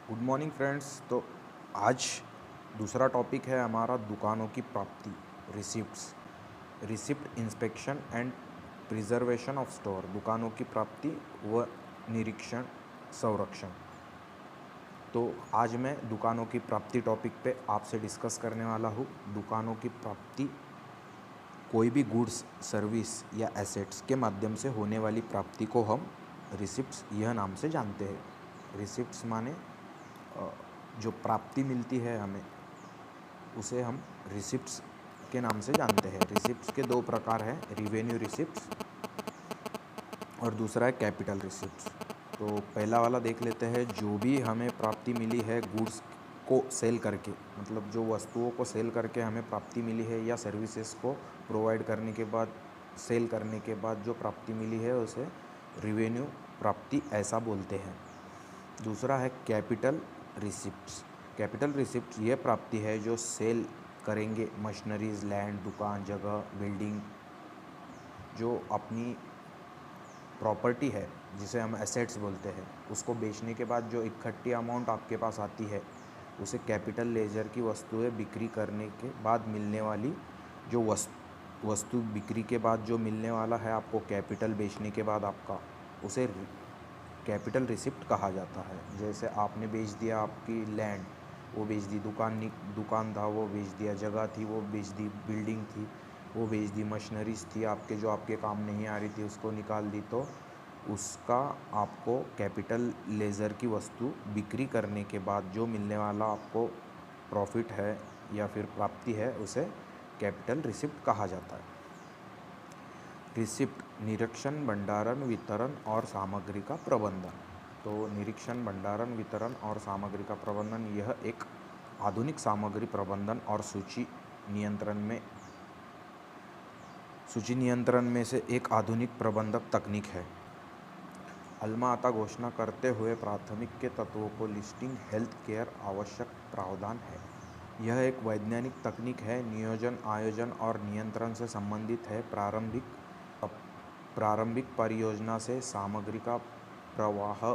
Good morning friends. तो आज दूसरा टॉपिक है हमारा दुकानों की प्राप्ति, receipts, receipt inspection and preservation of store. दुकानों की प्राप्ति व निरीक्षण संरक्षण। तो आज मैं दुकानों की प्राप्ति टॉपिक पे आपसे डिस्कस करने वाला हूँ। दुकानों की प्राप्ति कोई भी गुड्स, सर्विस या एसेट्स के माध्यम से होने वाली प्राप्ति को हम रिसिप्ट्स यह नाम से जानते हैं। रिसिप्ट्स माने जो प्राप्ति मिलती है हमें, उसे हम रिसिप्ट्स के नाम से जानते हैं। रिसिप्ट्स के दो प्रकार हैं, रिवेन्यू रिसिप्ट्स और दूसरा है कैपिटल रिसिप्ट्स। तो पहला वाला देख लेते हैं। जो भी हमें प्राप्ति मिली है गुड्स को सेल करके, मतलब जो वस्तुओं को सेल करके हमें प्राप्ति मिली है या सर्विसेज को प्रोवाइड करने के बाद, सेल करने के बाद जो प्राप्ति मिली है, उसे रिवेन्यू प्राप्ति ऐसा बोलते हैं। दूसरा है कैपिटल रिसिप्ट्स। कैपिटल रिसिप्ट्स ये प्राप्ति है जो सेल करेंगे मशीनरीज, लैंड, दुकान, जगह, बिल्डिंग, जो अपनी प्रॉपर्टी है जिसे हम एसेट्स बोलते हैं, उसको बेचने के बाद जो इकट्ठी अमाउंट आपके पास आती है, उसे कैपिटल लेजर की वस्तुएं बिक्री करने के बाद मिलने वाली जो वस्तु बिक्री के बाद जो मिलने वाला है आपको, कैपिटल बेचने के बाद आपका, उसे कैपिटल रिसिप्ट कहा जाता है। जैसे आपने बेच दिया आपकी लैंड, वो बेच दी, दुकान था वो बेच दिया, जगह थी वो बेच दी, बिल्डिंग थी वो बेच दी, मशीनरीज थी आपके जो आपके काम नहीं आ रही थी उसको निकाल दी, तो उसका आपको कैपिटल लेज़र की वस्तु बिक्री करने के बाद जो मिलने वाला आपको प्रॉफिट है या फिर प्राप्ति है, उसे कैपिटल रिसिप्ट कहा जाता है। रिसिप्ट निरीक्षण, भंडारण, वितरण और सामग्री का प्रबंधन। तो निरीक्षण, भंडारण, वितरण और सामग्री का प्रबंधन यह एक आधुनिक सामग्री प्रबंधन और सूची नियंत्रण में से एक आधुनिक प्रबंधक तकनीक है। अल्मा आता घोषणा करते हुए प्राथमिक के तत्वों को लिस्टिंग हेल्थ केयर आवश्यक प्रावधान है। यह एक वैज्ञानिक तकनीक है, नियोजन, आयोजन और नियंत्रण से संबंधित है। प्रारंभिक परियोजना से सामग्री का प्रवाह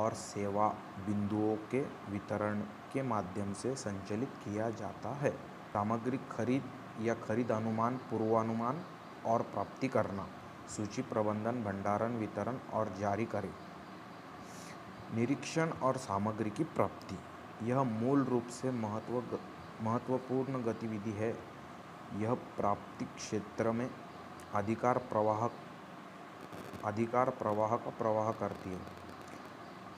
और सेवा बिंदुओं के वितरण के माध्यम से संचालित किया जाता है। सामग्री खरीद या खरीद अनुमान, पूर्वानुमान और प्राप्ति करना, सूची प्रबंधन, भंडारण, वितरण और जारी करें। निरीक्षण और सामग्री की प्राप्ति, यह मूल रूप से महत्वपूर्ण गतिविधि है। यह प्राप्ति क्षेत्र में अधिकार प्रवाह का प्रवाह करती है।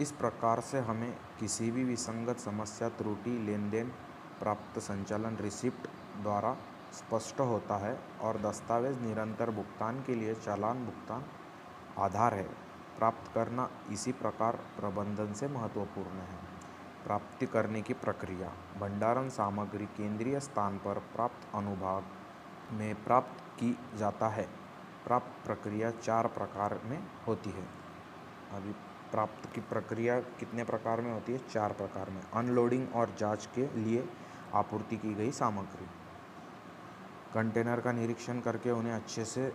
इस प्रकार से हमें किसी भी विसंगत, समस्या, त्रुटि, लेन देन, प्राप्त संचालन रिसिप्ट द्वारा स्पष्ट होता है और दस्तावेज निरंतर भुगतान के लिए चालान भुगतान आधार है। प्राप्त करना इसी प्रकार प्रबंधन से महत्वपूर्ण है। प्राप्ति करने की प्रक्रिया, भंडारण सामग्री केंद्रीय स्थान पर प्राप्त अनुभाग में प्राप्त की जाता है। प्राप्त प्रक्रिया 4 प्रकार में होती है। अभी प्राप्त की प्रक्रिया कितने प्रकार में होती है? 4 प्रकार में। अनलोडिंग और जांच के लिए आपूर्ति की गई सामग्री, कंटेनर का निरीक्षण करके उन्हें अच्छे से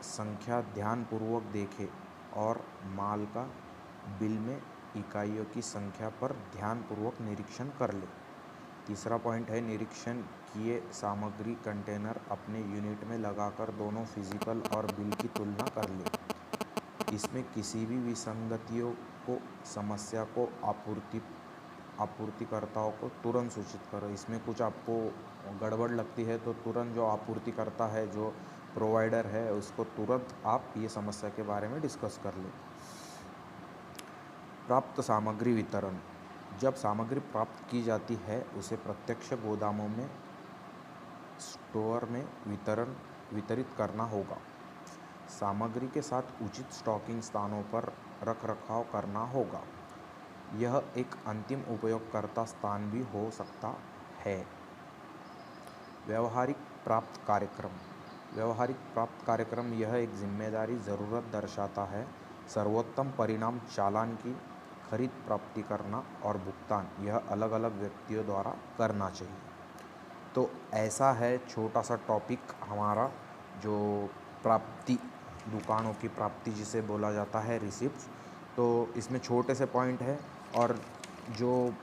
संख्या ध्यानपूर्वक देखें और माल का बिल में इकाइयों की संख्या पर ध्यानपूर्वक निरीक्षण कर ले। तीसरा पॉइंट है, निरीक्षण किए सामग्री कंटेनर अपने यूनिट में लगाकर दोनों फिजिकल और बिल की तुलना कर ले। इसमें किसी भी विसंगतियों को, समस्या को आपूर्तिकर्ताओं को तुरंत सूचित करो। इसमें कुछ आपको गड़बड़ लगती है तो तुरंत जो आपूर्तिकर्ता है, जो प्रोवाइडर है, उसको तुरंत आप ये समस्या के बारे में डिस्कस कर लें। प्राप्त सामग्री वितरण, जब सामग्री प्राप्त की जाती है उसे प्रत्यक्ष गोदामों में, स्टोर में वितरित करना होगा। सामग्री के साथ उचित स्टॉकिंग स्थानों पर रखरखाव करना होगा। यह एक अंतिम उपयोगकर्ता स्थान भी हो सकता है। व्यावहारिक प्राप्त कार्यक्रम, व्यावहारिक प्राप्त कार्यक्रम यह एक जिम्मेदारी ज़रूरत दर्शाता है। सर्वोत्तम परिणाम चालान की खरीद, प्राप्ति करना और भुगतान यह अलग अलग व्यक्तियों द्वारा करना चाहिए। तो ऐसा है छोटा सा टॉपिक हमारा, जो प्राप्ति, दुकानों की प्राप्ति जिसे बोला जाता है, रिसिप्ट्स। तो इसमें छोटे से पॉइंट है और जो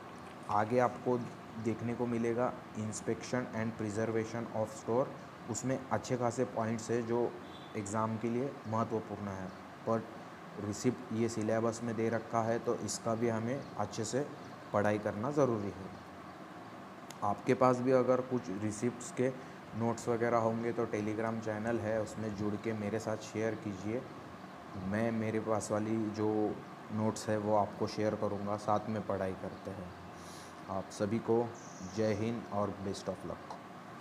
आगे आपको देखने को मिलेगा inspection and preservation of store, उसमें अच्छे खासे पॉइंट्स है जो एग्ज़ाम के लिए महत्वपूर्ण है। पर रिसिप्ट ये सिलेबस में दे रखा है तो इसका भी हमें अच्छे से पढ़ाई करना ज़रूरी है। आपके पास भी अगर कुछ रिसिप्ट्स के नोट्स वगैरह होंगे तो टेलीग्राम चैनल है, उसमें जुड़ के मेरे साथ शेयर कीजिए। मैं मेरे पास वाली जो नोट्स है वो आपको शेयर करूँगा, साथ में पढ़ाई करते हैं। आप सभी को जय हिंद और बेस्ट ऑफ लक।